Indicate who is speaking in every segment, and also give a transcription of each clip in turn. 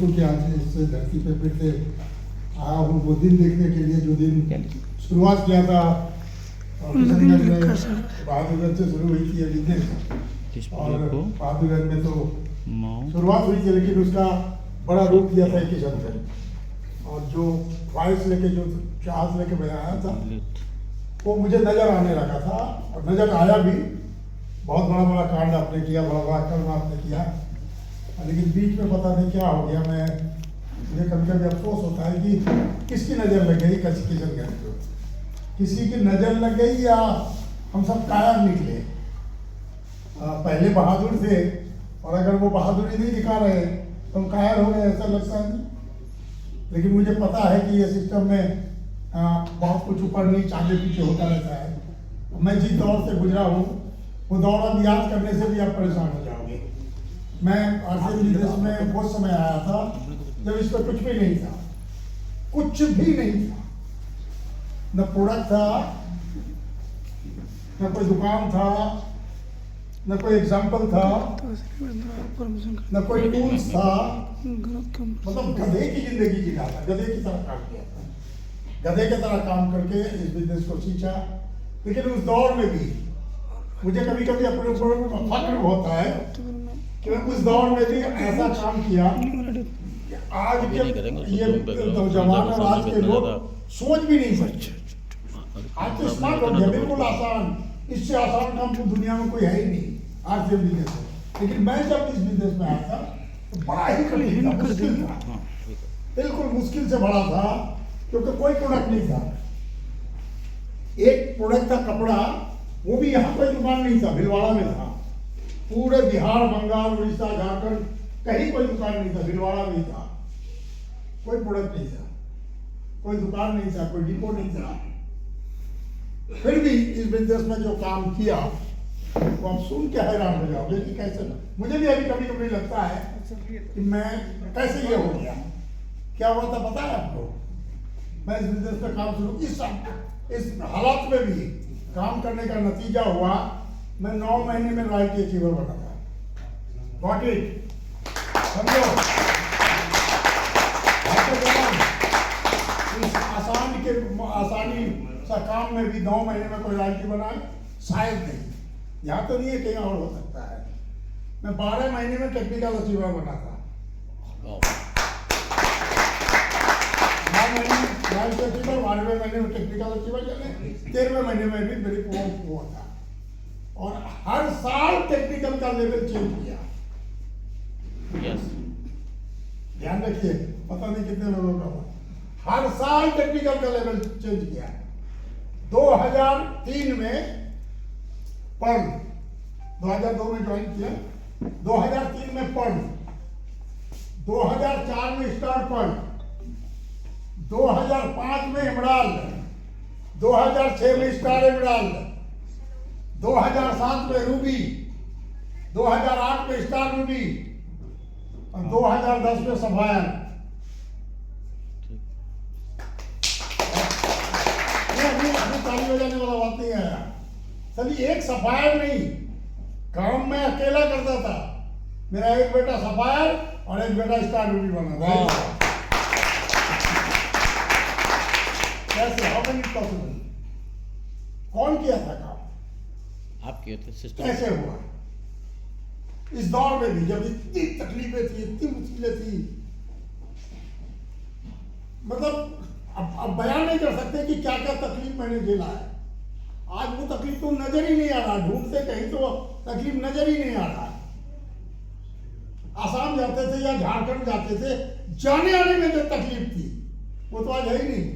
Speaker 1: दोस्तों के आज इस धरती पे फिर से आया हूँ वो दिन देखने के लिए जो दिन शुरुआत किया था किशनगंज में, बहादुरगंज से शुरू हुई थी अभी दिन, और बहादुरगंज में तो शुरुआत हुई थी, लेकिन उसका बड़ा रूप दिया था किशनगंज। और जो ख्वाहिश लेके जो चाहत लेके मैं आया था वो मुझे नजर आने लगा था, और नजर आया भी। बहुत बड़ा बड़ा कांड आपने किया, बड़ा बड़ा कर्म आपने किया, लेकिन बीच में पता नहीं क्या हो गया। मुझे कभी कभी अफसोस होता है कि किसकी नज़र लग गई, किशनगंज को किसी की नज़र लग गई, या हम सब कायर निकले। पहले बहादुर थे, और अगर वो बहादुरी नहीं दिखा रहे तो हम कायर हो गए, ऐसा लगता है नहीं। लेकिन मुझे पता है कि ये सिस्टम में बहुत कुछ ऊपर नीचे आगे पीछे होता रहता है। मैं जिस दौर से गुजरा हूँ वो दौर अब याद करने से भी आप परेशान हो जाओगे। मैं आरसीएम विदेश में बहुत समय आया था जब इस पर कुछ भी नहीं था, कुछ भी नहीं था, न प्रोडक्ट था, न कोई दुकान था, न कोई एग्जाम्पल था, न कोई टूल्स था। मतलब गधे की जिंदगी जीना था, गधे की तरह काम किया था, गधे की तरह काम करके इस बिजनेस को सींचा। लेकिन उस दौर में भी मुझे कभी कभी अपने ऊपर फख्र होता है कि मैं उस दौर में भी ऐसा काम किया। आज के ये नौजवान और आज के लोग सोच भी नहीं सकते। आज तो स्मार्ट हो गया, बिल्कुल आसान, इससे आसान काम तो दुनिया में कोई है ही नहीं आरसीएम बिजनेस में। लेकिन मैं जब इस बिजनेस में आया था तो बड़ा ही कठिन था, मुश्किल था, बिल्कुल मुश्किल से बड़ा था, क्योंकि कोई प्रोडक्ट नहीं था। एक प्रोडक्ट था कपड़ा, वो भी यहाँ कोई दुकान नहीं था, भिलवाड़ा में था। पूरे बिहार, बंगाल, उड़ीसा, झारखंड कहीं कोई दुकान नहीं था, भिलवाड़ा में था। कोई प्रोडक्ट नहीं था, कोई दुकान नहीं था, कोई डिपो नहीं था। फिर भी इस बिजनेस में जो काम किया वो आप सुन के हैरान हो जाओगे कि कैसे। मुझे भी अभी कभी कभी लगता है कि मैं कैसे ये हो गया, क्या हुआ था पता है आपको? मैं इस बिजनेस में काम शुरू, इस हालात में भी काम करने का नतीजा हुआ, मैं 9 महीने में रॉयल्टी अचीवर बना था। गॉट इट, समझो। इस आसानी सा काम में भी 9 महीने में कोई रॉयल्टी बनाए, शायद नहीं। यहाँ तो नहीं है, कहीं और हो सकता है। मैं 12 महीने में टेक्निकल अचीवर बना था। 9 महीने में रॉयल्टी अचीवर, 12वें महीने में टेक्निकल अचीवर, 13वें महीने में भी मेरी प्रमोट हुआ था। और हर साल टेक्निकल का लेवल चेंज किया।
Speaker 2: यस,
Speaker 1: ध्यान रखिए, पता नहीं कितने लोगों का हुआ। हर साल टेक्निकल का लेवल चेंज किया। 2003 में पर्ल, 2002 में ज्वाइन किया, 2003 में पर्ल, 2004 में स्टार पर्ल, 2005 में एमराल्ड, 2006 में स्टार एमराल्ड, 2007 में रूबी, 2008 में स्टार रूबी, और 2010 में सफायर। अभी ताली हो जाने वाला बात नहीं आया। चलिए, एक सफायर नहीं, काम मैं अकेला करता था। मेरा एक बेटा सफायर और एक बेटा स्टार रूबी बना था। कैसे, हाउ कैन इट पॉसिबल? कौन किया था काम?
Speaker 2: आप किए थे सिस्टम।
Speaker 1: कैसे हुआ? इस दौर में भी जब इतनी तकलीफें थी, इतनी मुश्किलें थी, मतलब अब बयान नहीं कर सकते कि क्या क्या तकलीफ मैंने झेला है। आज वो तकलीफ तो नजर ही नहीं आ रहा, ढूंढते कहीं तो तकलीफ नजर ही नहीं आ रहा। आसाम जाते थे या झारखंड जाते थे, जाने आने में जो तकलीफ थी वो तो आज है ही नहीं।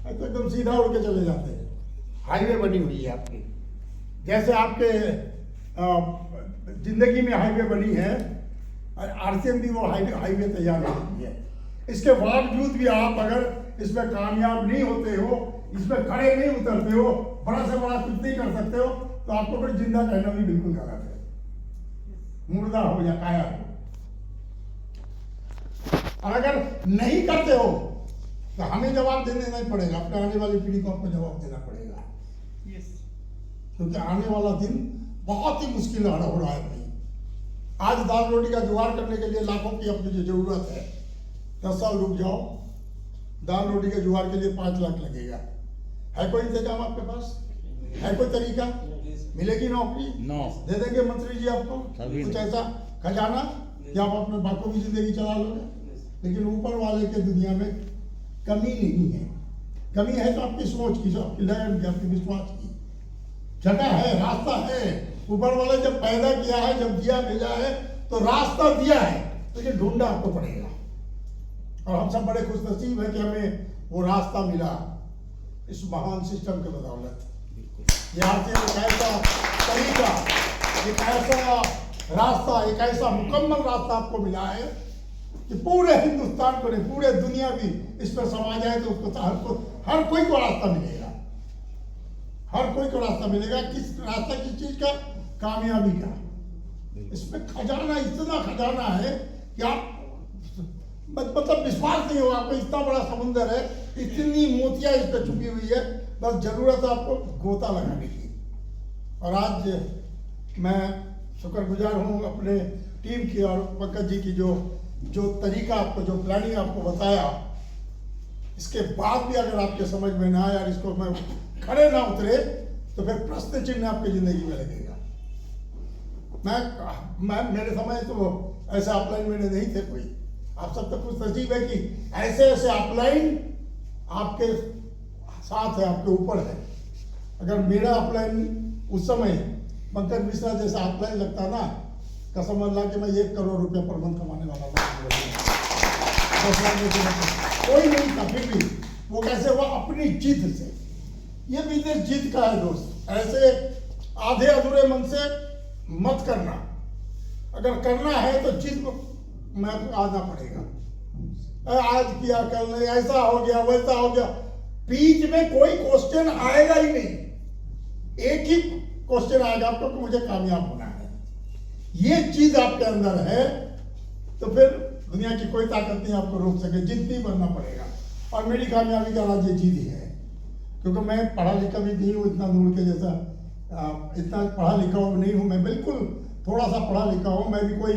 Speaker 1: तो एकदम सीधा उड़ के चले जाते हैं। हाईवे बनी हुई है आपकी, जैसे आपके जिंदगी में हाईवे बनी है, आरसीएम भी वो हाईवे तैयार करती है। इसके बावजूद भी आप अगर इसमें कामयाब नहीं होते हो, इसमें खड़े नहीं उतरते हो, बड़ा से बड़ा कुछ नहीं कर सकते हो, तो आपको फिर जिंदा कहना भी बिल्कुल गलत है। मुर्दा हो या काया हो। और अगर नहीं करते हो तो हमें जवाब देने नहीं पड़ेगा, अपने आने वाली पीढ़ी को आपको जवाब देना पड़ेगा। क्योंकि आने वाला दिन बहुत ही मुश्किल हो रहा है भाई। आज दाल रोटी का जुगाड़ करने के लिए लाखों की अपनी जो जरूरत है, 10 साल रुक जाओ, दाल रोटी के जुगाड़ के लिए 5 लाख लगेगा। है कोई इंतजाम आपके पास? है कोई तरीका? मिलेगी नौकरी?
Speaker 2: नो।
Speaker 1: दे देंगे मंत्री जी आपको कुछ ऐसा खजाना कि आप अपने बापों की जिंदगी चला लोगे? लेकिन ऊपर वाले के दुनिया में कमी नहीं है। कमी है तो आपकी सोच की, जो आपकी लगन की, आपके विश्वास की। जगह है, रास्ता है। ऊपर वाले जब पैदा किया है, जब दिया भेजा है, तो रास्ता दिया है, लेकिन ढूंढना आपको पड़ेगा। और हम सब बड़े खुशनसीब हैं कि हमें वो रास्ता मिला इस महान सिस्टम के बदौलत। यहाँ से एक ऐसा तरीका, एक ऐसा रास्ता, एक ऐसा मुकम्मल रास्ता आपको मिला है कि पूरे हिंदुस्तान को नहीं, पूरे दुनिया भी इस पर समा जाए तो उसको हर कोई को रास्ता मिलेगा। हर कोई को रास्ता मिलेगा। किस रास्ता, किस चीज का? कामयाबी का। इसमें खजाना, इतना खजाना है कि आप मतलब विश्वास नहीं होगा आपको। इतना बड़ा समुंदर है, इतनी मोतियां इस पर छुपी हुई है, बस जरूरत है आपको गोता लगाने की। और आज मैं शुक्रगुजार हूँ अपने टीम की और पंकज जी की, जो तरीका आपको, जो प्लानिंग आपको बताया, इसके बाद भी अगर आपके समझ में ना आए और इसको मैं खड़े ना उतरे तो फिर प्रश्न चिन्ह आपकी जिंदगी में लगेगा। मैं मेरे समय तो ऐसे अपलाइन मैंने नहीं थे कोई। आप सब तो कुछ नसीब है कि ऐसे ऐसे अपलाइन आपके साथ है, आपके ऊपर है। अगर मेरा अपलाइन उस समय पंकज मिश्रा जैसा अपलाइन लगता ना, कसम अल्लाह कि मैं 1 करोड़ रुपया पर मंथ कमाने वाला था। 10 लाख कोई नहीं था, फिर भी वो कैसे हुआ? अपनी जिद से। ये बिजनेस जिद का है दोस्त। ऐसे आधे अधूरे मन से मत करना। अगर करना है तो जिद में आना पड़ेगा। आज किया, कल नहीं, ऐसा हो गया, वैसा हो गया, बीच में कोई क्वेश्चन आएगा ही नहीं। एक ही क्वेश्चन आएगा आपको कि मुझे कामयाब होना है। ये चीज आपके अंदर है तो फिर दुनिया की कोई ताकत नहीं आपको रोक सके। जिद्दी बनना पड़ेगा। और मेरी कामयाबी का राज ये जिद ही है, क्योंकि मैं पढ़ा लिखा भी नहीं हूँ इतना नूर के जैसा। इतना पढ़ा लिखा हूँ नहीं हूँ मैं, बिल्कुल थोड़ा सा पढ़ा लिखा हूँ। मैं भी कोई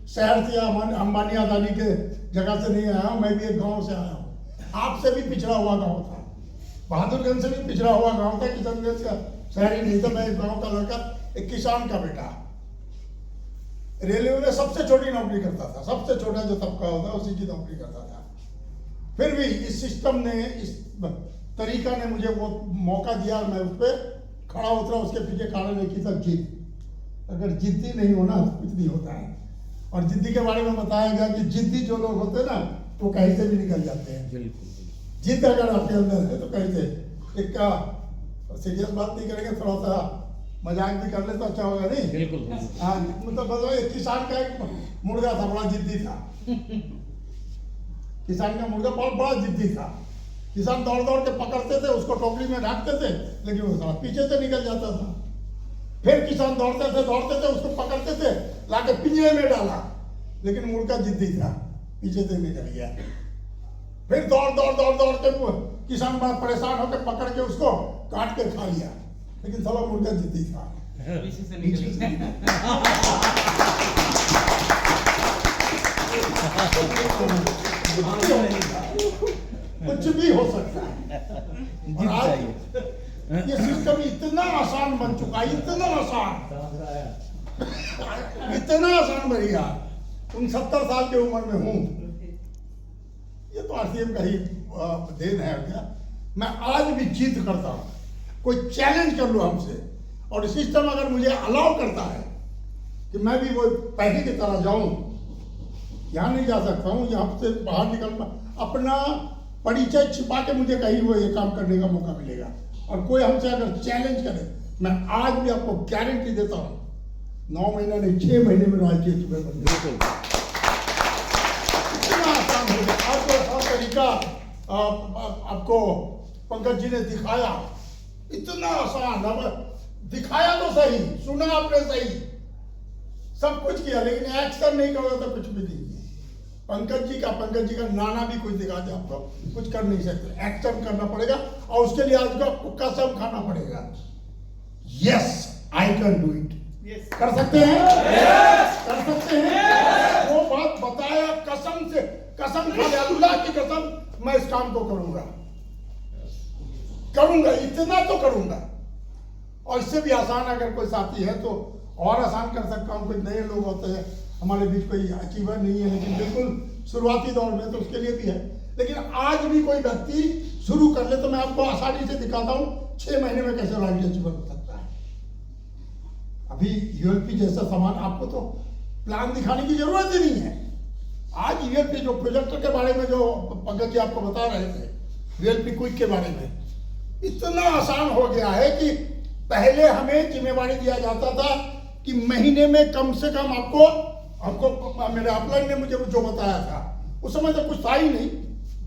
Speaker 1: शहर से या अंबानी अदानी के जगह से नहीं आया हूँ। मैं भी एक गांव से आया हूँ। आपसे भी पिछड़ा हुआ गांव था, बहादुरगंज से भी पिछड़ा हुआ गांव था, किशनगंज का शहर ही नहीं था। मैं एक गांव का लड़का, एक किसान का बेटा, रेलवे में सबसे छोटी नौकरी करता था। सबसे छोटा जो तबका होता है उसी की नौकरी करता था। फिर भी इस सिस्टम ने, इस तरीका ने मुझे वो मौका दिया, मैं उस पर खड़ा उतरा। उसके पीछे कारण है कि सब जिद। अगर जिद्दी नहीं होना तो कुछ नहीं होता है। और जिद्दी के बारे में बताया गया कि जिद्दी जो लोग होते हैं ना, वो कहीं से भी निकल जाते हैं।
Speaker 2: बिल्कुल।
Speaker 1: जिद अगर आपके अंदर है तो कहीं से। एक का सीरियस बात नहीं करेंगे, थोड़ा सा मजाक भी कर ले तो अच्छा होगा, नहीं?
Speaker 2: बिल्कुल।
Speaker 1: हाँ, मतलब बताओ, एक किसान का एक मुर्गा था, बड़ा जिद्दी था। किसान का मुर्गा बहुत बड़ा जिद्दी था। किसान दौड़ दौड़ के पकड़ते थे, उसको टोकरी में ढाकते थे, लेकिन वो साला पीछे से निकल जाता था। फिर किसान दौड़ते थे, उसको पकड़ते थे, लाके पिंजरे में डाला, लेकिन मुर्गा जिद्दी था, पीछे से निकल गया। फिर दौड़ के किसान बड़ा परेशान होकर पकड़ के उसको काट के खा लिया, लेकिन साला मुर्गा जिद्दी था,
Speaker 3: पीछे से निकल गया।
Speaker 1: कुछ भी हो सकता है। और आज ये सिस्टम इतना आसान बन चुका है, इतना आसान बन गया। 69 साल की उम्र में हूँ। ये तो आरसीएम का ही देन है क्या? मैं आज भी जिद करता हूँ, कोई चैलेंज कर लो हमसे, और सिस्टम अगर मुझे अलाउ करता है कि मैं भी वो पहले की तरह जाऊं, यहाँ नहीं जा सकता हूँ, यहाँ से बाहर निकलना, अपना परिचय छिपा के मुझे कहीं वो ये काम करने का मौका मिलेगा। और कोई हमसे अगर चैलेंज करे, मैं आज भी आपको गारंटी देता हूँ, 9 महीना नहीं 6 महीने में राजकीय सुबह बन जाए। इतना आसान हो गया। आज तो आसान तरीका आपको पंकज जी ने दिखाया, इतना आसान। अब दिखाया तो सही, सुना आपने सही, सब कुछ किया, लेकिन एक्शन नहीं करोगे तो कुछ भी नहीं। पंकज जी का नाना भी कुछ दिखा दे आपको, कुछ कर नहीं सकते। एक्शन करना पड़ेगा, और उसके लिए आज आपको कसम खाना पड़ेगा। Yes, I can do it. कर सकते हैं? कर सकते हैं। वो बात बताया कसम से। मुझे कसम खा ले, अल्लाह की कसम, मैं इस काम को करूंगा, इतना तो करूंगा। और इससे भी आसान अगर कोई साथी है तो और आसान कर सकता हूँ। कोई नए लोग होते हैं हमारे बीच, कोई अचीवर नहीं है, लेकिन बिल्कुल शुरुआती दौर में, तो उसके लिए भी है। लेकिन आज भी कोई व्यक्ति शुरू कर ले तो मैं आपको आसानी से दिखाता हूँ 6 महीने में कैसे रॉयल्टी अचीवर हो सकता है। अभी यूएलपी जैसा सामान, आपको तो प्लान दिखाने की जरूरत ही नहीं है। आज यूएलपी जो प्रोजेक्टर के बारे में जो पंकज जी आपको बता रहे थे, यूएलपी क्विक के बारे में, इतना आसान हो गया है कि पहले हमें जिम्मेवारी दिया जाता था कि महीने में कम से कम हमको मेरे अपलाइन ने मुझे जो बताया था, उस समय तो कुछ था ही नहीं,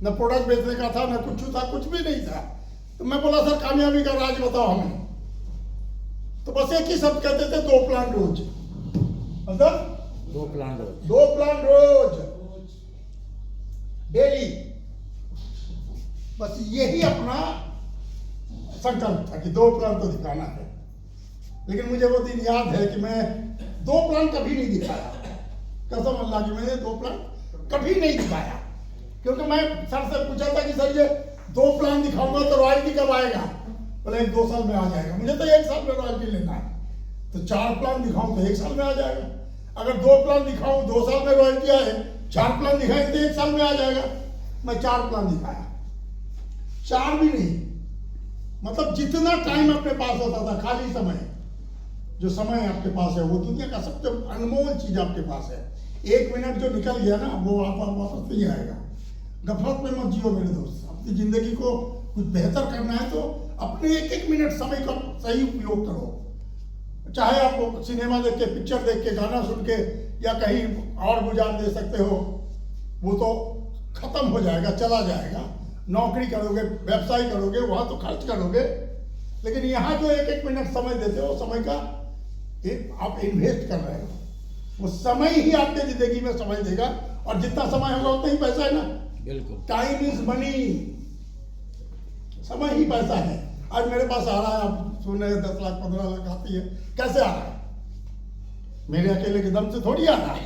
Speaker 1: न प्रोडक्ट बेचने का था, न कुछ था, कुछ भी नहीं था। तो मैं बोला सर कामयाबी का राज बताओ हमें। तो बस एक ही शब्द कहते थे, 2 प्लान रोज। मतलब
Speaker 2: 2 प्लान रोज,
Speaker 1: 2 प्लान रोज डेली। बस यही अपना संकल्प था कि 2 प्लान तो दिखाना है। लेकिन मुझे वो दिन याद है कि मैं 2 प्लान कभी नहीं दिखाया, कसम अल्लाह की, मैंने 2 प्लान कभी नहीं दिखाया। क्योंकि मैं सर से पूछा था कि सर ये 2 प्लान दिखाऊंगा तो रॉयल्टी कब आएगा? बोले 2 साल में आ जाएगा। मुझे तो 1 साल में रॉयल्टी लेना है, तो 4 प्लान दिखाऊं तो 1 साल में आ जाएगा। अगर 2 प्लान दिखाऊं 2 साल में रॉयल्टी आए, 4 प्लान दिखाएंगे तो 1 साल में आ जाएगा। मैं 4 प्लान दिखाया, 4 भी नहीं, मतलब जितना टाइम अपने पास होता था, खाली समय, जो समय आपके पास है वो दुनिया का सबसे अनमोल चीज आपके पास है। 1 मिनट जो निकल गया ना, वो वापस नहीं आएगा। गफलत में मत जियो मेरे दोस्त। अपनी जिंदगी को कुछ बेहतर करना है तो अपने 1-1 मिनट समय का सही उपयोग करो। चाहे आप सिनेमा देख के, पिक्चर देख के, गाना सुन के, या कहीं और गुजार दे सकते हो, वो तो खत्म हो जाएगा, चला जाएगा। नौकरी करोगे, व्यवसाय करोगे, वहां तो खर्च करोगे। लेकिन यहाँ जो 1-1 मिनट समय देते हो, समय का आप इन्वेस्ट कर रहे हो। वो समय ही आपके जिंदगी में समय देगा, और जितना समय होगा उतना ही पैसा है ना।
Speaker 2: बिल्कुल,
Speaker 1: टाइम इज मनी, समय ही पैसा है। आज मेरे पास आ रहा है, आप सुन रहे 10 लाख 15 लाख आती है, कैसे आ रहा है? मेरे अकेले के दम से थोड़ी आ रहा है।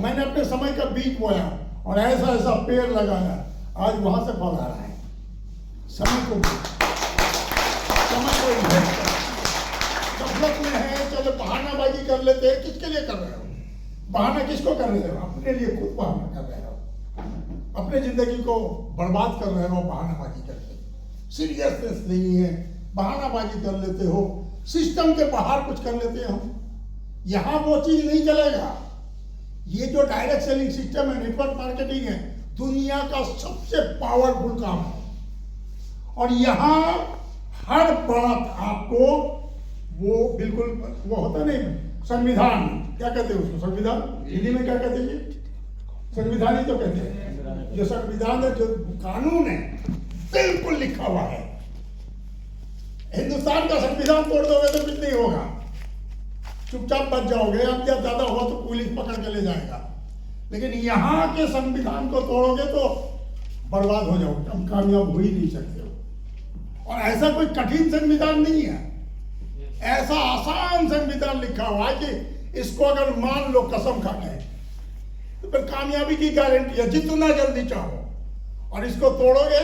Speaker 1: मैंने अपने समय का बीज बोया और ऐसा ऐसा पेड़ लगाया, आज वहां से फल आ रहा है। समय को इन्वेस्ट करो। गफलत में है, चलो बहानाबाजी कर लेते हैं। किसके लिए कर रहे हो बहाना? किसको कर रहे हो? अपने लिए खुद बहाना कर रहे हो, अपने जिंदगी को बर्बाद कर रहे हो बहानाबाजी करके। सीरियसनेस नहीं है, बहानाबाजी कर लेते हो, सिस्टम के बाहर कुछ कर लेते हो। यहां वो चीज नहीं चलेगा। ये जो डायरेक्ट सेलिंग सिस्टम है, नेटवर्क मार्केटिंग है, दुनिया का सबसे पावरफुल काम है। और यहां हर बात आपको वो बिल्कुल वो होता नहीं, संविधान क्या कहते हैं उसको, संविधान हिंदी में क्या कहते हैं? संविधान ही तो कहते हैं। जो संविधान है, जो कानून है, बिल्कुल लिखा हुआ है। हिंदुस्तान का संविधान तोड़ दोगे तो कुछ नहीं होगा, चुपचाप बच जाओगे। अब क्या ज्यादा हुआ तो पुलिस पकड़ के ले जाएगा। लेकिन यहाँ के संविधान को तोड़ोगे तो बर्बाद हो जाओगे, हम कामयाब हो ही नहीं सकते हो। और ऐसा कोई कठिन संविधान नहीं है, ऐसा आसान संविधान लिखा हुआ है कि इसको अगर मान लो कसम खा के, तो फिर कामयाबी की गारंटी है, जितना जल्दी चाहो। और इसको तोड़ोगे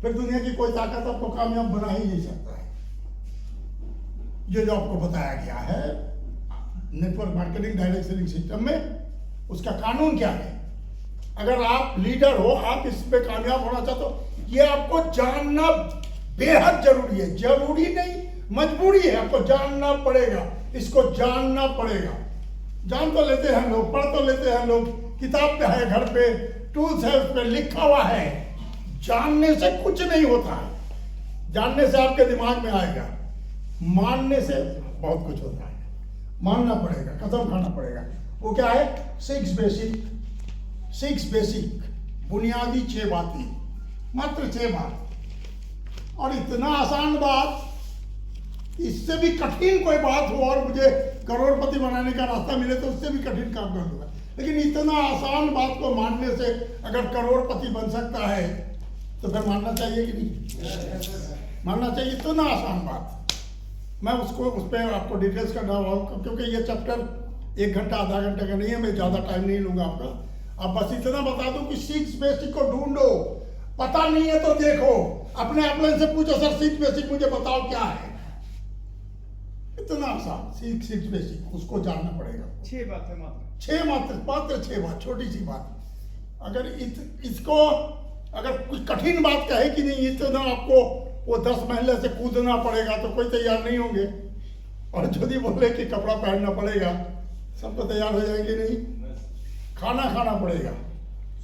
Speaker 1: फिर दुनिया की कोई ताकत आपको कामयाब बना ही नहीं सकता है। ये जो आपको बताया गया है network marketing direct selling system में, उसका कानून क्या है? अगर आप लीडर हो, आप इस पे कामयाब होना चाहते हो, ये आपको जानना बेहद जरूरी है। जरूरी नहीं, मजबूरी है, आपको जानना पड़ेगा। इसको जानना पड़ेगा। जान तो लेते हैं लोग, पढ़ तो लेते हैं लोग, किताब पे है, घर पे टूल्स है, उस पे लिखा हुआ है। जानने से कुछ नहीं होता है। जानने से आपके दिमाग में आएगा, मानने से बहुत कुछ होता है। मानना पड़ेगा, कसम खाना पड़ेगा। वो क्या है? 6 बेसिक बुनियादी 6 बातें, मात्र 6 बात। और इतना आसान बात, इससे भी कठिन कोई बात हो और मुझे करोड़पति बनाने का रास्ता मिले तो उससे भी कठिन काम कर लूंगा। लेकिन इतना आसान बात को मानने से अगर करोड़पति बन सकता है तो फिर मानना चाहिए कि नहीं? मानना चाहिए। इतना आसान बात, मैं उसको उस पर आपको डिटेल्स का डाल, क्योंकि ये चैप्टर 1 घंटा आधा घंटे का नहीं है, मैं ज़्यादा टाइम नहीं लूँगा आपका। अब बस इतना बता दूं कि 6 बेसिक को ढूंढो, पता नहीं है तो देखो, अपने अपने से पूछो सर 6 बेसिक मुझे बताओ क्या है, इतना आसान 6 बेसिक उसको जानना पड़ेगा।
Speaker 3: 6 बातें मात्र
Speaker 1: 6 मात्र 6 बात, छोटी सी बात। अगर इसको अगर कुछ कठिन बात कहे कि नहीं इतना आपको वो 10 महले से कूदना पड़ेगा तो कोई तैयार नहीं होंगे, और यदि बोले कि कपड़ा पहनना पड़ेगा सब तो तैयार हो जाएंगे नहीं, खाना खाना पड़ेगा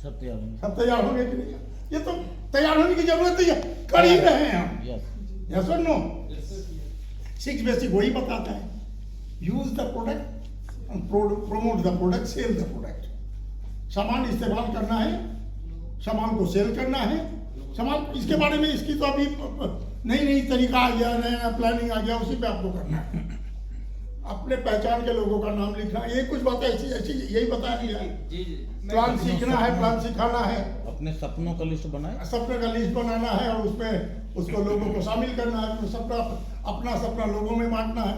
Speaker 2: सब तैयार होंगे।
Speaker 1: सब तैयार होंगे कि नहीं, ये तो तैयार होने की जरूरत नहीं है, कर ही रहे हैं हम।
Speaker 2: यस
Speaker 1: यस और नो? 6 बेसिक वही बताता है, use the product, promote the product, sell the product. सामान इस्तेमाल करना है, सामान को सेल करना है, सामान इसके बारे में इसकी तो अभी नई तरीका आ गया, नया प्लानिंग आ गया, उसी पे आपको करना है। अपने पहचान के लोगों का नाम लिखना, ये कुछ बातें ऐसी ऐसी यही बता दिया।
Speaker 3: जी
Speaker 1: प्लान सीखना है, प्लान सिखाना है,
Speaker 2: अपने सपनों का लिस्ट बनाए,
Speaker 1: सपने का लिस्ट बनाना है और उसमें उसको लोगों को शामिल करना है, उसमें सपना अपना सपना लोगों में बांटना है।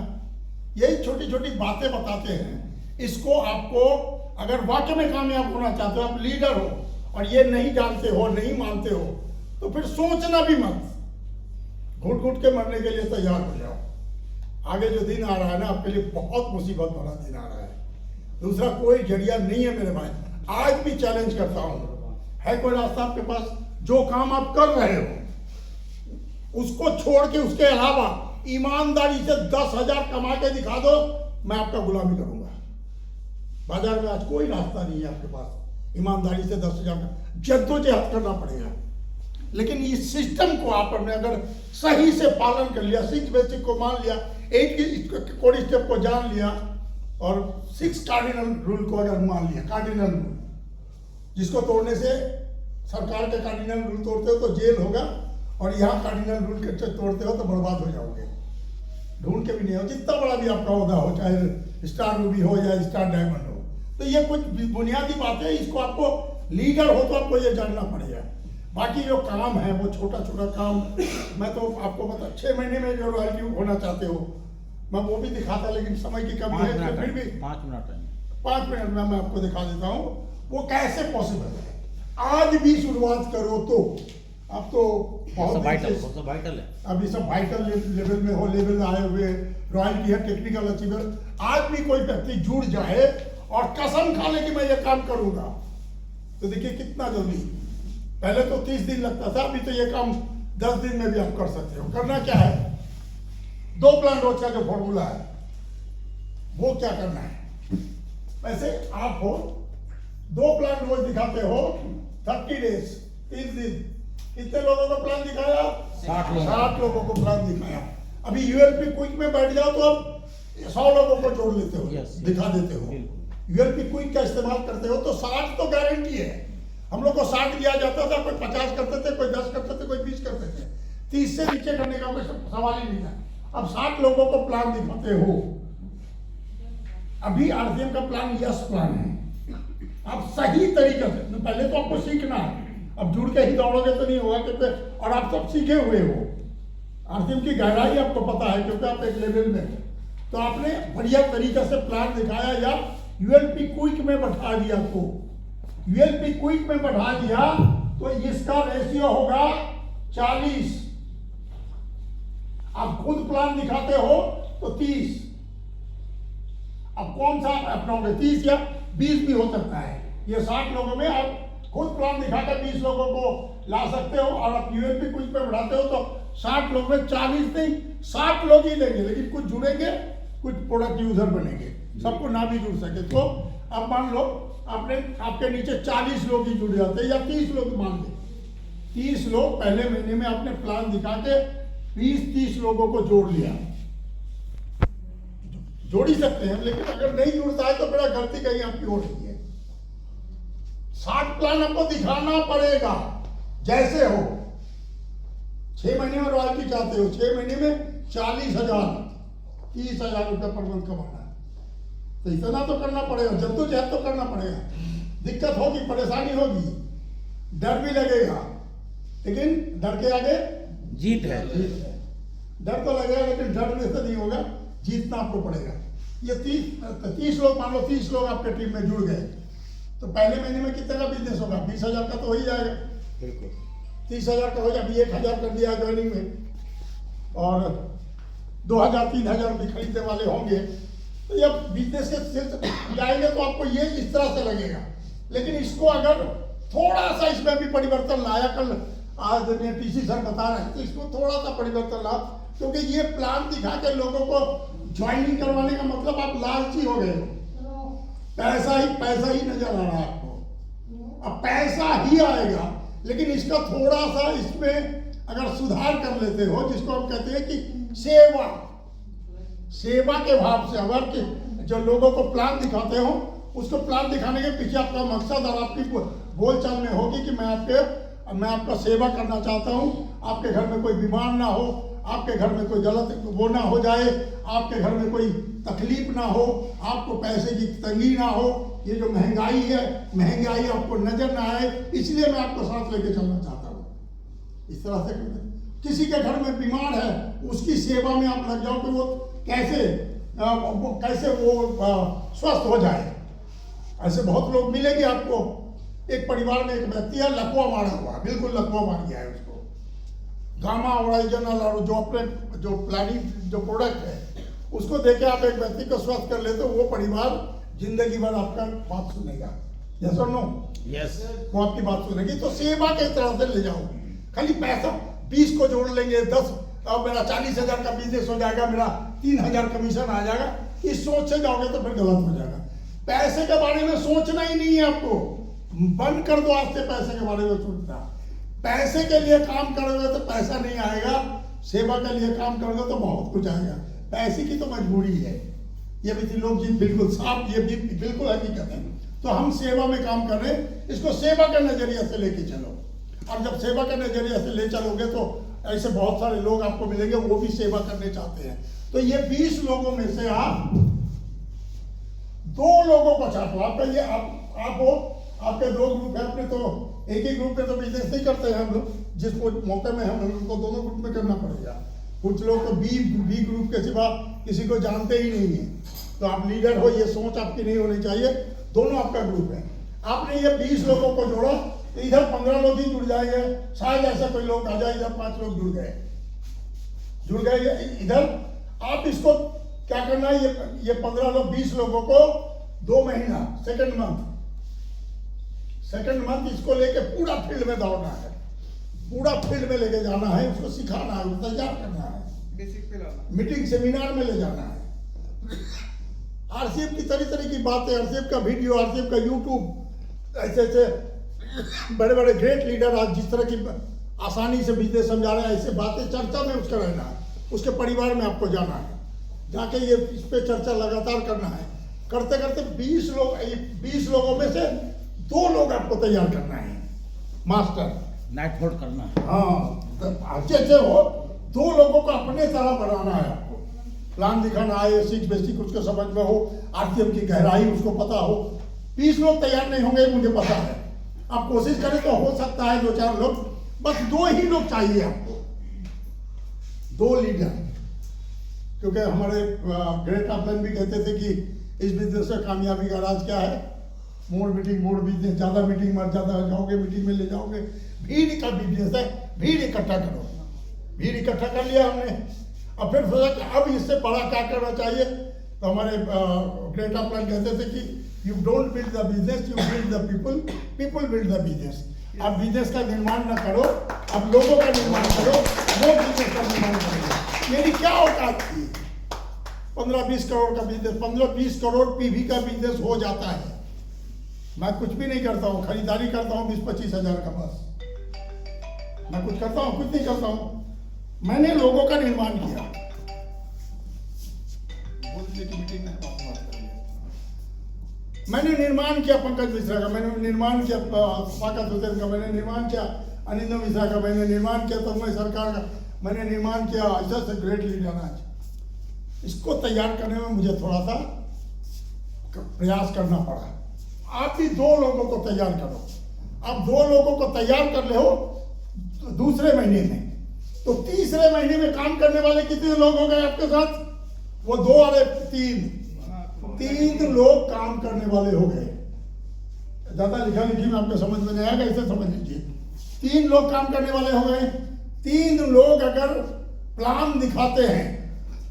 Speaker 1: यही छोटी छोटी बातें बताते हैं। इसको आपको अगर वाकई में कामयाब होना चाहते हो, आप लीडर हो और ये नहीं जानते हो, नहीं मानते हो, तो फिर सोचना भी मत, घुट घुट के मरने के लिए तैयार हो जाओ। आगे जो दिन आ रहा है ना आपके लिए बहुत मुसीबत वाला दिन आ रहा है, दूसरा कोई जरिया नहीं है मेरे भाई। आज भी चैलेंज करता हूं, है कोई रास्ता आपके पास? जो काम आप कर रहे हो उसको छोड़ के उसके अलावा ईमानदारी से 10,000 कमा के दिखा दो, मैं आपका गुलामी करूंगा। बाजार में आज कोई रास्ता नहीं है आपके पास, ईमानदारी से 10,000 का जद्दोजहद करना पड़ेगा। लेकिन इस सिस्टम को आपने अगर सही से पालन कर लिया, 6 बेसिक को मान लिया, 8 कोड स्टेप को जान लिया और 6 कार्डिनल रूल को अगर मान लिया, कार्डिनल रूल जिसको तोड़ने से सरकार के कार्डिनल रूल तोड़ते हो तो जेल होगा, और यहाँ कार्डिनल रूल के तोड़ते हो तो बर्बाद हो जाओगे, ढूंढ के भी नहीं हो, जितना बड़ा भी आपका ओहदा हो, चाहे स्टार रूबी हो या स्टार डायमंड हो। तो ये कुछ बुनियादी बात है, इसको आपको लीडर हो तो आपको ये जानना पड़ेगा। बाकी जो काम है वो छोटा छोटा काम, मैं तो आपको बता 6 महीने में जो रॉयल्टी होना चाहते हो मैं वो भी दिखाता, लेकिन समय की कमी है, तो फिर भी
Speaker 2: 5 मिनट टाइम,
Speaker 1: 5 मिनट में मैं आपको दिखा देता हूँ वो कैसे पॉसिबल है। आज भी शुरुआत करो तो अब तो बहुत
Speaker 2: वाइटल है,
Speaker 1: अभी सब वाइटल लेवल में हो, लेवल आए हुए रॉयल्टी है, टेक्निकल अचीवर। आज भी कोई व्यक्ति जुड़ जाए और कसम खा ले कि मैं ये काम करूंगा, तो देखिए कितना जल्दी। पहले तो 30 दिन लगता था, अभी तो ये काम 10 दिन में भी आप कर सकते हो। करना क्या है, 2 प्लान रोज का जो फॉर्मूला है वो क्या करना है। वैसे आप हो 2 प्लान रोज दिखाते हो, 30 डेज 30 दिन, कितने लोगों को प्लान दिखाया? 60 लोगों को प्लान दिखाया। अभी यूएलपी क्विक में बैठ जाओ तो अब 100 लोगों को जोड़ लेते हो, दिखा देते हो। यूएलपी क्विक का इस्तेमाल करते हो तो 60 तो गारंटी है। हम लोग को 60 दिया जाता था, कोई 50 करते थे, कोई 10 करते थे, कोई 20 करते थे, 30 से नीचे करने का कोई सवाल ही नहीं था। अब 60 लोगों को प्लान दिखाते हो। अभी आरसीएम का प्लान यस प्लान है, आप सही तरीके से, पहले तो आपको सीखना है, अब जुड़ के ही दौड़ोगे तो नहीं होगा, क्योंकि और आप सब सीखे हुए हो, आरसीएम की गहराई आपको पता है क्योंकि आप एक लेवल में हो। तो आपने बढ़िया तरीके से प्लान दिखाया या यूएलपी क्विक में बैठा दिया, तो यूएलपी क्विक में बढ़ा दिया तो इसका रेशियो होगा 40। आप खुद प्लान दिखाते हो तो 30। अब कौन सा अपनाओगे, 30 या 20 भी हो सकता है। ये 60 लोगों में आप खुद प्लान दिखाकर 20 लोगों को ला सकते हो, और आप यूएलपी क्विक पे बढ़ाते हो तो 60 लोग में 40 नहीं 60 लोग ही लेंगे, लेकिन कुछ जुड़ेंगे, कुछ प्रोडक्ट यूजर बनेंगे, सबको ना भी जुड़ सके। तो अब मान लो आपके नीचे 40 लोग ही जुड़ जाते हैं, या 30 लोग मान लें, 30 लोग पहले महीने में आपने प्लान दिखा के 20-30 लोगों को जोड़ लिया, जोड़ ही सकते हैं। लेकिन अगर नहीं जुड़ता है तो बड़ा गलती कहीं आपकी हो रही है। 60 प्लान आपको दिखाना पड़ेगा जैसे हो। 6 महीने में रॉयल्टी चाहते हो, 6 महीने में 40,000 30,000 रुपये पर मंथ कमाना है, तो इतना तो करना पड़ेगा, जद्दोजहद तो करना पड़ेगा। दिक्कत होगी, परेशानी होगी, डर भी लगेगा, लेकिन डर के आगे
Speaker 2: जीत है।
Speaker 1: डर तो लगेगा, लेकिन डर में से नहीं होगा, जीतना आपको पड़ेगा। ये 30 लोग मान लो, 30 लोग आपके टीम में जुड़ गए, तो पहले महीने में कितने का बिजनेस होगा? 20,000 का तो हो ही जाएगा।
Speaker 2: बिल्कुल
Speaker 1: 30,000 का हो जाए, अभी 1,000 कर दिया ज्वाइनिंग में, और 2,000 3,000 भी खरीदने वाले होंगे। तो जब बिजनेस के सिलसिले जाएंगे तो आपको ये इस तरह से लगेगा। लेकिन इसको अगर थोड़ा सा इसमें भी परिवर्तन लाया, कल आज टीसी सर बता रहे हैं, तो इसको थोड़ा सा परिवर्तन ला, क्योंकि ये प्लान दिखा के लोगों को ज्वाइनिंग करवाने का मतलब आप लालची हो गए हो। पैसा ही नजर आ रहा है आपको। अब पैसा ही आएगा, लेकिन इसका थोड़ा सा इसमें अगर सुधार कर लेते हो, जिसको हम कहते हैं कि सेवा के भाव से, अगर कि जो लोगों को प्लान दिखाते हो, उसको प्लान दिखाने के पीछे आपका मकसद और आपकी बोलचाल में होगी कि मैं आपका सेवा करना चाहता हूँ, आपके घर में कोई बीमार ना हो, आपके घर में कोई गलत वो ना हो जाए, आपके घर में कोई तकलीफ ना हो, आपको पैसे की तंगी ना हो, ये जो महंगाई है, महंगाई आपको नजर ना आए, इसलिए मैं आपको साथ लेके चलना चाहता हूँ। इस तरह से करते हैं। किसी के घर में बीमार है, उसकी सेवा में आप लग जाओ कि वो कैसे वो स्वस्थ हो जाए। ऐसे बहुत लोग मिलेंगे आपको। एक परिवार में एक व्यक्ति है, लकवा मारा हुआ, बिल्कुल लकवा मार गया है उसको। गामा ओराइजनल और जो अपने जो प्लानिंग जो प्रोडक्ट है, उसको देके आप एक व्यक्ति को स्वस्थ कर लेते हो, वो परिवार जिंदगी भर आपका बात सुनेगा। यस और नो?
Speaker 2: यस।
Speaker 1: वो आपकी बात सुनेगी। तो सेवा के तरह से ले जाओ। खाली पैसा 20 को जोड़ लेंगे, 10 अब मेरा 40,000 का बिजनेस हो जाएगा, मेरा 3,000 कमीशन आ जाएगा, इस सोच से जाओगे तो फिर गलत हो जाएगा। पैसे के बारे में सोचना ही नहीं है आपको। बंद कर दो आज से पैसे के बारे में सोचना। पैसे के लिए काम करोगे तो पैसा नहीं आएगा, सेवा के लिए काम करोगे तो बहुत कुछ आएगा। पैसे की तो मजबूरी है, ये भी लोग जी बिल्कुल साफ, ये भी बिल्कुल हकीकत है। तो हम सेवा में काम कर रहे हैं, इसको सेवा के नजरिए से लेके चलो। और जब सेवा के नजरिए से ले चलोगे तो ऐसे बहुत सारे लोग आपको मिलेंगे, वो भी सेवा करने चाहते हैं। तो ये 20 लोगों में से आप 2 लोगों को चाहते हो। आपका ये आप हो, आपके 2 ग्रुप है अपने, तो एक ही ग्रुप में तो बिजनेस नहीं करते हैं हम लोग। जिस मौके में हम लोग को दोनों ग्रुप में करना पड़ेगा। कुछ लोग तो बी ग्रुप के सिवा किसी को जानते ही नहीं है। तो आप लीडर हो, ये सोच आपकी नहीं होनी चाहिए। दोनों आपका ग्रुप है। आपने ये 20 लोगों को जोड़ा, तो इधर 15 लोग ही जुड़ जाएंगे। शायद ऐसा कोई लोग आ जाए, इधर 5 लोग जुड़ गए इधर। आप इसको क्या करना है, ये 15 लोग 20 लोगों को 2 महीना सेकंड मंथ इसको लेके पूरा फील्ड में दौड़ना है, पूरा फील्ड में लेके जाना है, उसको सिखाना है, तैयार करना है,
Speaker 3: बेसिक पे लाना,
Speaker 1: मीटिंग सेमिनार में ले जाना है। आरसीएफ की तरह की बातें, आरसीएफ का वीडियो, आरसीएफ का यूट्यूब, ऐसे बड़े बड़े ग्रेट लीडर आज जिस तरह की आसानी से बिजनेस समझा रहे हैं, ऐसे बातें चर्चा में उसका रहना है। उसके परिवार में आपको जाना है, जाके ये इस पे चर्चा लगातार करना है। करते करते 20 लोगों में से 2 लोग आपको तैयार करना है, मास्टर
Speaker 2: नाइट होल्ड करना है।
Speaker 1: हाँ, तो अच्छे हो 2 लोगों को अपने तरह बनाना है आपको। प्लान दिखाना है, बेसिक उसको समझ में हो, आरसीएम की गहराई उसको पता हो। 20 लोग तैयार नहीं होंगे, मुझे पता है। आप कोशिश करें तो हो सकता है 2-4 लोग, बस 2 ही लोग चाहिए आपको, 2 लीडर। क्योंकि हमारे ग्रेट अपलाइन भी कहते थे कि इस बिजनेस में कामयाबी का राज क्या है? More business. ज़्यादा मीटिंग मत ज़्यादा जाओगे, मीटिंग में ले जाओगे। भीड़ का बिजनेस है, भीड़ इकट्ठा करो। भीड़ इकट्ठा कर लिया हमने, अब फिर सोचा कि अब इससे बड़ा क्या करना चाहिए। तो हमारे ग्रेट अपलाइन कहते थे कि you don't build the business, you build the people, people build the business. अब बिजनेस का निर्माण न करो, अब लोगों का निर्माण करो, वो बिजनेस का निर्माण करेंगे। मेरी क्या औकात थी? 15-20 करोड़ का बिजनेस, 15-20 करोड़ पीवी का बिजनेस हो जाता है। मैं कुछ भी नहीं करता हूँ, खरीदारी करता हूँ 20-25 हज़ार का, बस। मैं कुछ करता हूँ? कुछ नहीं करता हूँ। मैंने लोगों का निर्माण किया। मैंने निर्माण किया पंकज मिश्रा का, मैंने निर्माण किया स्वागत हुसैन का, मैंने निर्माण किया अनिंदो मिश्रा का, मैंने निर्माण किया तन्मय सरकार का, मैंने निर्माण किया ऐसा से ग्रेट लीडर आज। इसको तैयार करने में मुझे थोड़ा सा प्रयास करना पड़ा। आप भी 2 लोगों को तैयार करो। आप 2 लोगों को तैयार कर ले हो दूसरे महीने में, तो तीसरे महीने में काम करने वाले कितने लोग हो गए आपके साथ? वो 2 और 3 लोग काम करने वाले हो गए। ज़्यादा लिखा लिखी में आपको समझ में नहीं आएगा, इसे समझ लीजिए। 3 लोग काम करने वाले हो गए। 3 लोग अगर प्लान दिखाते हैं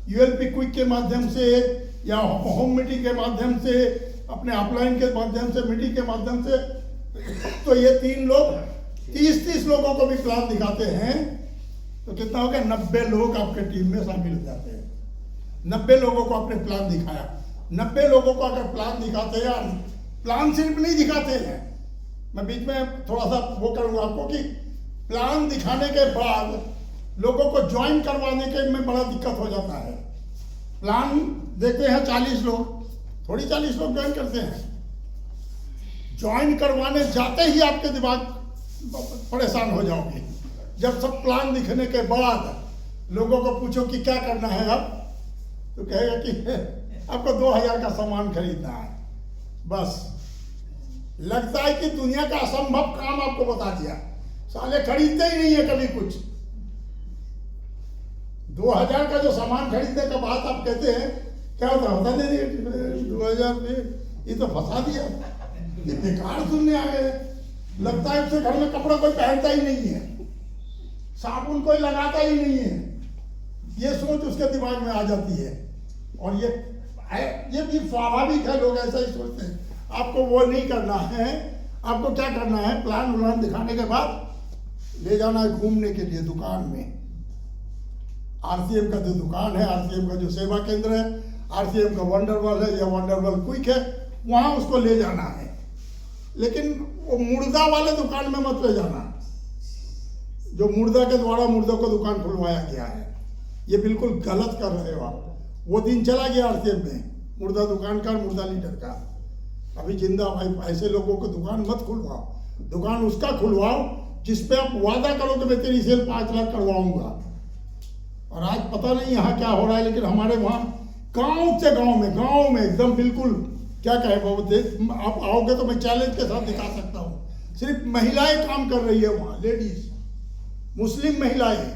Speaker 1: ULP क्विक के माध्यम से या होम मीटिंग के माध्यम से, अपने अपलाइन के माध्यम से, मीटिंग के माध्यम से, तो ये 3 लोग 30 लोगों को भी प्लान दिखाते हैं, तो कितना हो गया? 90 लोग आपके टीम में शामिल हो जाते हैं। 90 लोगों को आपने प्लान दिखाया। 90 लोगों को अगर प्लान दिखाते हैं, प्लान सिर्फ नहीं दिखाते हैं, मैं बीच में थोड़ा सा वो करूँगा आपको कि प्लान दिखाने के बाद लोगों को ज्वाइन करवाने के में बड़ा दिक्कत हो जाता है। प्लान देखते हैं 40 लोग, थोड़ी 40 लोग ज्वाइन करते हैं। ज्वाइन करवाने जाते ही आपके दिमाग परेशान हो जाओगे। जब सब प्लान दिखने के बाद लोगों को पूछो कि क्या करना है अब, तो कहेगा कि आपको 2000 का सामान खरीदना है। बस लगता है कि दुनिया का असंभव काम आपको बता दिया, साले खरीदते ही नहीं है कभी कुछ। 2000 का जो सामान खरीदने का बात आप कहते हैं, क्या होता नहीं 2000 में, ये तो फंसा दिया, ये बेकार सुनने आ गए। लगता है उससे घर में कपड़ा कोई पहनता ही नहीं है, साबुन कोई लगाता ही नहीं है, ये सोच उसके दिमाग में आ जाती है। और ये भी स्वाभाविक है, लोग ऐसा ही सोचते हैं। आपको वो नहीं करना है। आपको क्या करना है? प्लान व्लान दिखाने के बाद ले जाना है घूमने के लिए दुकान में। RCM का जो दुकान है, RCM का जो सेवा केंद्र है, RCM का वंडरवल है या वंडरवल क्विक है, वहाँ उसको ले जाना है। लेकिन वो मुर्दा वाले दुकान में मत ले जाना, जो मुर्दा के द्वारा मुर्दों को दुकान खुलवाया गया है। ये बिल्कुल गलत कर रहे हो आप। वो दिन चला गया RCM में, मुर्दा दुकान का, मुर्दा लीडर का। अभी जिंदा भाई ऐसे लोगों को दुकान मत खुलवाओ। दुकान उसका खुलवाओ जिस पे आप वादा करो कि मैं तेरी सेल 5 लाख करवाऊंगा। और आज पता नहीं यहाँ क्या हो रहा है, लेकिन हमारे वहाँ गांव से गांव में एकदम बिल्कुल क्या कहे बाबू, आप आओगे तो मैं चैलेंज के साथ दिखा सकता हूँ। सिर्फ महिलाएं काम कर रही है वहाँ, लेडीज, मुस्लिम महिलाएं,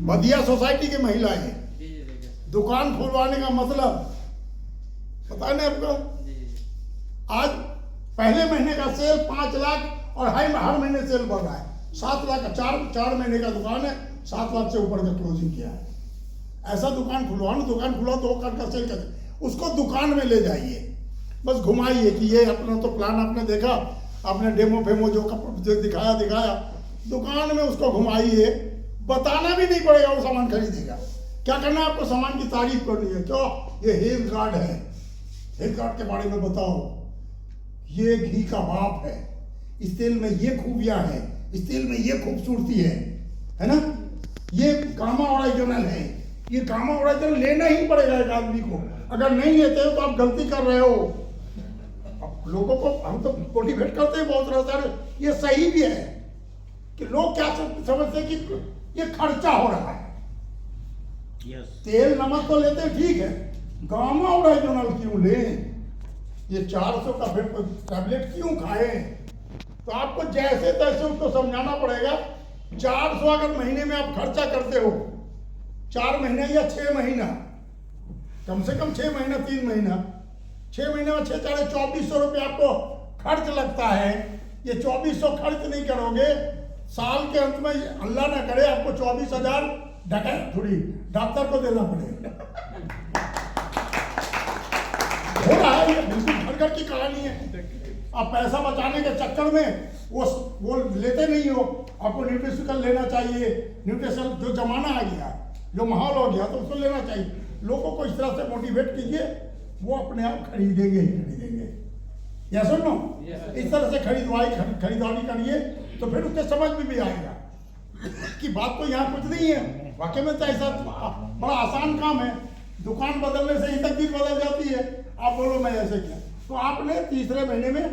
Speaker 1: बदिया सोसाइटी की महिलाएं। दुकान खुलवाने का मतलब पता है ना आपको? आज पहले महीने का सेल 5 लाख और हर महीने सेल बढ़ रहा है। 7 लाख का 4 महीने का दुकान है, 7 लाख से ऊपर का क्लोजिंग किया है। ऐसा दुकान खुलवाओ ना, दुकान खुलवाओ 2 करोड़ का सेल कर, उसको दुकान में ले जाइए, बस घुमाइए कि ये अपना तो प्लान आपने देखा, आपने डेमो फेमो जो दिखाया, दुकान में उसको घुमाइए। बताना भी नहीं पड़ेगा, वो सामान खरीदेगा। क्या करना है आपको? सामान की तारीफ करनी है। क्यों? ये हेल्थ कार्ड है, हेल्थ कार्ड के बारे में बताओ, ये घी का बाप है, इस तेल में ये खूबियां हैं, इस तेल में ये खूबसूरती है ना? ये गामा ओरिजिनल है, ये गामा ओरिजिनल लेना ही पड़ेगा एक आदमी को। अगर नहीं लेते हो तो आप गलती कर रहे हो। अब लोगों को हम तो मोटिवेट करते हैं बहुत सारे, ये सही भी है कि लोग क्या समझते हैं कि ये खर्चा हो रहा है। तेल नमक तो लेते हैं, ठीक है, गामा ओरिजिनल क्यों लें? ये 400 का फिर टैबलेट क्यों खाएं? तो आपको जैसे तैसे उसको समझाना पड़ेगा। 400 अगर महीने में आप खर्चा करते हो, 4 महीने या 6 महीना, कम से कम 6 महीना, 3 महीना, 6 महीने में 6 4 2400 रुपये आपको खर्च लगता है। ये 2400 खर्च नहीं करोगे, साल के अंत में अल्लाह ना करे आपको 24,000 डॉक्टर को देना पड़ेगा। हो रहा है, ये बिल्कुल घर की कहानी है। आप पैसा बचाने के चक्कर में वो लेते नहीं हो। आपको न्यूट्रिशिकल लेना चाहिए, न्यूट्रिशन जो जमाना आ गया, जो माहौल हो गया, तो उसको लेना चाहिए। लोगों को इस तरह से मोटिवेट कीजिए, वो अपने आप खरीदेंगे ही खरीदेंगे। या सुनो, इस तरह से खरीदारी करिए, तो फिर उसके समझ में भी आएगा कि बात तो यहाँ कुछ नहीं है। वाकई में तो ऐसा बड़ा आसान काम है, दुकान बदलने से ही तकदीर बदल जाती है। आप बोलो मैं ऐसे क्या, तो आपने तीसरे महीने में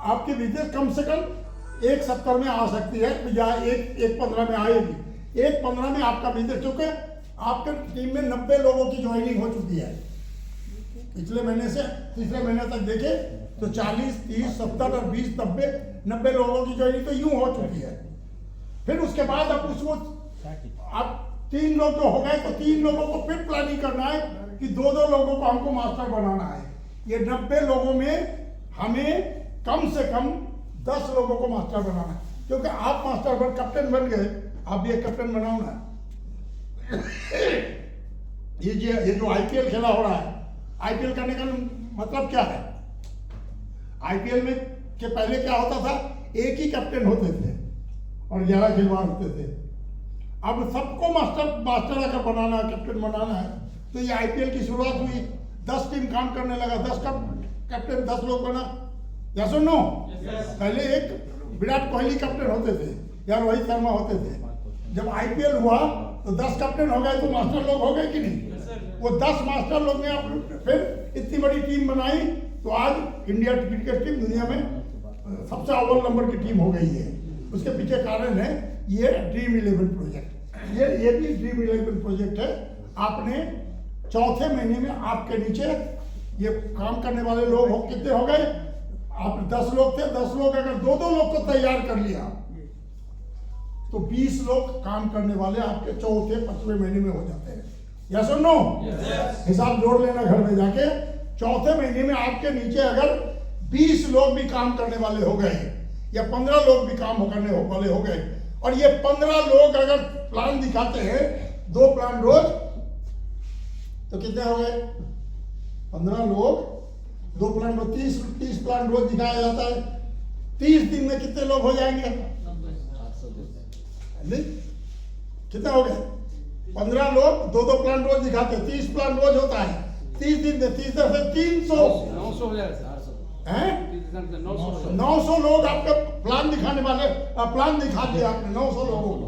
Speaker 1: आपकी बिजनेस कम से कम 1.70 में आ सकती है, या 1.15 में आएगी। 1.15 में आपका बिजनेस, क्योंकि आपके टीम में 90 लोगों की ज्वाइनिंग हो चुकी है। पिछले महीने से तीसरे महीने तक देखे तो 40, 30, 70 और 20, 90 लोगों की ज्वाइनिंग तो यूं हो चुकी है। फिर उसके बाद अब उसको आप 3 लोग जो हो गए, तो 3 लोगों को फिर प्लानिंग करना है कि 2-2 लोगों को हमको मास्टर बनाना है। ये 90 लोगों में हमें कम से कम 10 लोगों को मास्टर बनाना है, क्योंकि आप मास्टर बन कैप्टन बन गए, आप भी एक कैप्टन बनाओ ना। ये जो आईपीएल खेला हो रहा है, आईपीएल करने का मतलब क्या है? आईपीएल में के पहले क्या होता था, एक ही कैप्टन होते थे और 11 खिलाड़ी होते थे। अब सबको मास्टर अगर बनाना है, कैप्टन बनाना है, तो ये आईपीएल की शुरुआत हुई, 10 टीम काम करने लगा, 10 का कैप्टन 10 लोग बना। या सुन नो, पहले एक विराट कोहली कैप्टन होते थे या रोहित शर्मा होते थे। जब आईपीएल हुआ तो 10 कैप्टन हो गए, तो मास्टर लोग हो गए कि नहीं? वो 10 मास्टर लोग ने फिर इतनी बड़ी टीम बनाई, तो आज इंडिया क्रिकेट टीम दुनिया में सबसे अव्वल नंबर की टीम हो गई है। उसके पीछे कारण है ये ड्रीम 11 प्रोजेक्ट। ये भी ड्रीम 11 प्रोजेक्ट है। आपने चौथे महीने में आपके नीचे ये काम करने वाले लोग कितने हो गए? आप 10 लोग थे, 10 लोग अगर 2-2 लोग को तैयार कर लिया तो 20 लोग काम करने वाले आपके चौथे 5वें महीने में हो जाते हैं। या सुन नो, हिसाब जोड़ लेना घर में जाके। चौथे महीने में आपके नीचे अगर 20 लोग भी काम करने वाले हो गए या 15 लोग भी काम करने वाले हो गए, और ये 15 लोग अगर प्लान दिखाते हैं 2 प्लान रोज, तो कितने हो गए? 15 लोग 2 प्लान रोज, 30 प्लान रोज दिखाया जाता है। 30 दिन में कितने लोग हो जाएंगे? नहीं, कितने हो गए? 15 लोग 2-2 प्लान रोज दिखाते हैं, 30 प्लान रोज होता है। 30 दिन में 30 से 300 हैं, 900 लोग आपका प्लान दिखाने वाले, प्लान दिखा दिया आपने 900 लोगों को।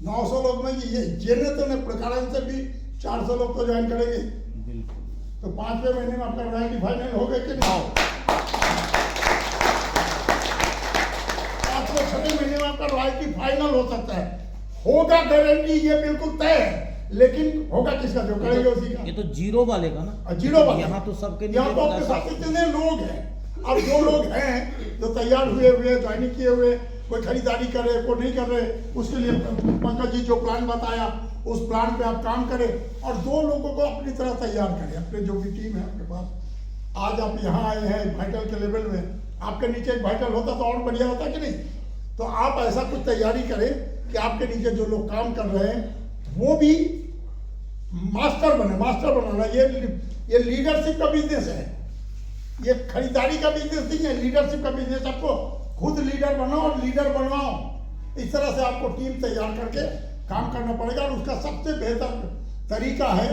Speaker 1: 900 लोग में ये जेने तेने प्रकार से भी 400 लोग तो ज्वाइन करेंगे, तो 5वें महीने में आपका रैंक फाइनल हो गए कि नहीं? 5वें-6वें महीने में आपका रैंक फाइनल हो सकता है, होगा गारंटी, ये बिल्कुल तय है। लेकिन होगा किसका? जो करेंगे उसी का।
Speaker 2: ये तो जीरो वाले का ना,
Speaker 1: जीरो वाले।
Speaker 2: यहाँ तो सबके
Speaker 1: यहाँ तो आपके साथ इतने लोग हैं। अब 2 लोग हैं जो तैयार हुए ज्वाइनिंग किए हुए, कोई खरीदारी कर रहे, कोई नहीं कर रहे, उसके लिए पंकज जी जो प्लान बताया उस प्लान पे आप काम करें, और 2 लोगों को अपनी तरह तैयार करें। अपने जो भी टीम है आपके पास, आज आप यहाँ आए हैं वाइटल के लेवल में, आपके नीचे एक वाइटल होता तो और बढ़िया होता कि नहीं? तो आप ऐसा कुछ तैयारी करें कि आपके नीचे जो लोग काम कर रहे हैं वो भी मास्टर बने। मास्टर बनाना ये लीडरशिप का बिजनेस है, ये खरीदारी का बिजनेस नहीं है, लीडरशिप का बिजनेस। आपको खुद लीडर बनाओ और लीडर बनवाओ। इस तरह से आपको टीम तैयार करके काम करना पड़ेगा, और उसका सबसे बेहतर तरीका है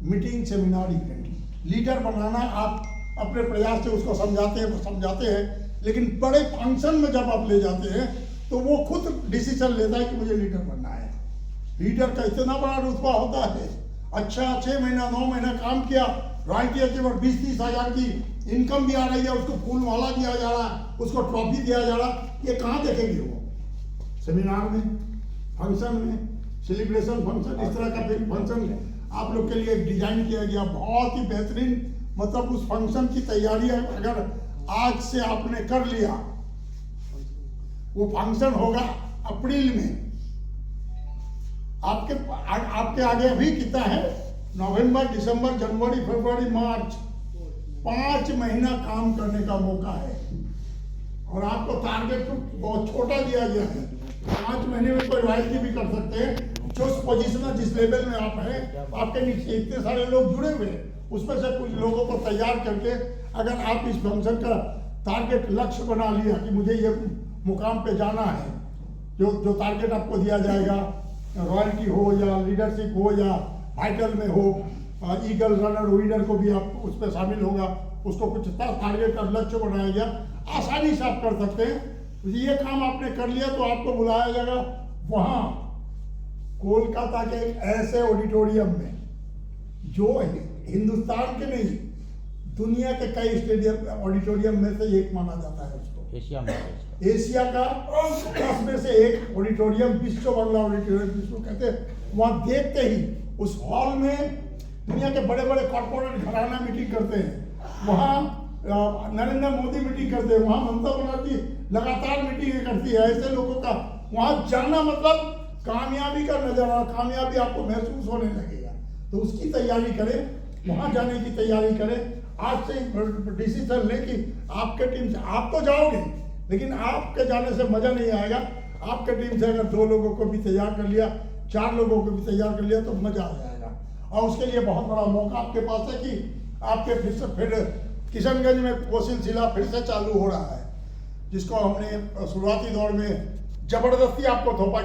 Speaker 1: मीटिंग, सेमिनार, इवेंट। लीडर बनाना आप अपने प्रयास से उसको समझाते हैं, वो समझाते हैं, लेकिन बड़े फंक्शन में जब आप ले जाते हैं तो वो खुद डिसीजन लेता है कि मुझे लीडर बनना है। लीडर का इतना बड़ा रुतबा होता है। अच्छा 6 महीना 9 महीना काम किया, रॉयल्टी अचीवर 20-30 हज़ार की इनकम भी आ रही है, उसको फूलमाला दिया जा रहा है, उसको ट्रॉफी दिया जा रहा है, ये कहाँ देखेंगे वो? सेमिनार में, फंक्शन में, सेलिब्रेशन फंक्शन, इस तरह का फंक्शन आप लोग के लिए डिजाइन किया गया, बहुत ही बेहतरीन। मतलब उस फंक्शन की तैयारी अगर आज से आपने कर लिया, वो फंक्शन होगा अप्रैल में। आपके आगे अभी कितना है? नवंबर, दिसंबर, जनवरी, फरवरी, मार्च, 5 महीना काम करने का मौका है, और आपको टारगेट तो बहुत छोटा दिया गया है। 5 महीने में कोई रॉयल्टी भी कर सकते हैं। जो पोजीशन जिस लेवल में आप हैं, आपके नीचे इतने सारे लोग जुड़े हुए हैं, उसमें से कुछ लोगों को तैयार करके अगर आप इस फंक्शन का टारगेट लक्ष्य बना लिया कि मुझे ये मुकाम पे जाना है, जो टारगेट आपको दिया जाएगा, रॉयल्टी हो या लीडरशिप हो या वाइटल में हो, ईगल रनर विनर को भी आप उस पर शामिल होगा, उसको कुछ टारगेट का लक्ष्य बनाया गया, आसानी से आप कर सकते हैं। ये काम आपने कर लिया तो आपको बुलाया जाएगा वहाँ कोलकाता के एक ऐसे ऑडिटोरियम में जो हिंदुस्तान के नहीं, दुनिया के कई स्टेडियम ऑडिटोरियम में से एक माना जाता है उसको। एशिया का 10 में से एक ऑडिटोरियम विश्व बांग्ला ऑडिटोरियम जिसको कहते हैं। वहाँ देखते ही उस हॉल में दुनिया के बड़े बड़े कॉर्पोरेट घराना मीटिंग करते हैं, वहाँ नरेंद्र मोदी मीटिंग करते हैं, वहाँ ममता बनर्जी लगातार मीटिंग करती है। ऐसे लोगों का वहाँ जाना मतलब कामयाबी का नजारा, कामयाबी आपको महसूस होने लगेगा। तो उसकी तैयारी करें, वहाँ जाने की तैयारी करें। आज से डिसीजन ले कि आपके टीम से आप तो जाओगे, लेकिन आपके जाने से मजा नहीं आएगा। आपके टीम से अगर 2 लोगों को भी तैयार कर लिया, 4 लोगों को भी तैयार कर लिया तो मजा आ जाएगा। और उसके लिए बहुत बड़ा मौका आपके पास है कि आपके फिर किशनगंज में वो सिलसिला फिर से चालू हो रहा है, जिसको हमने शुरुआती दौर में जबरदस्ती आपको थोपा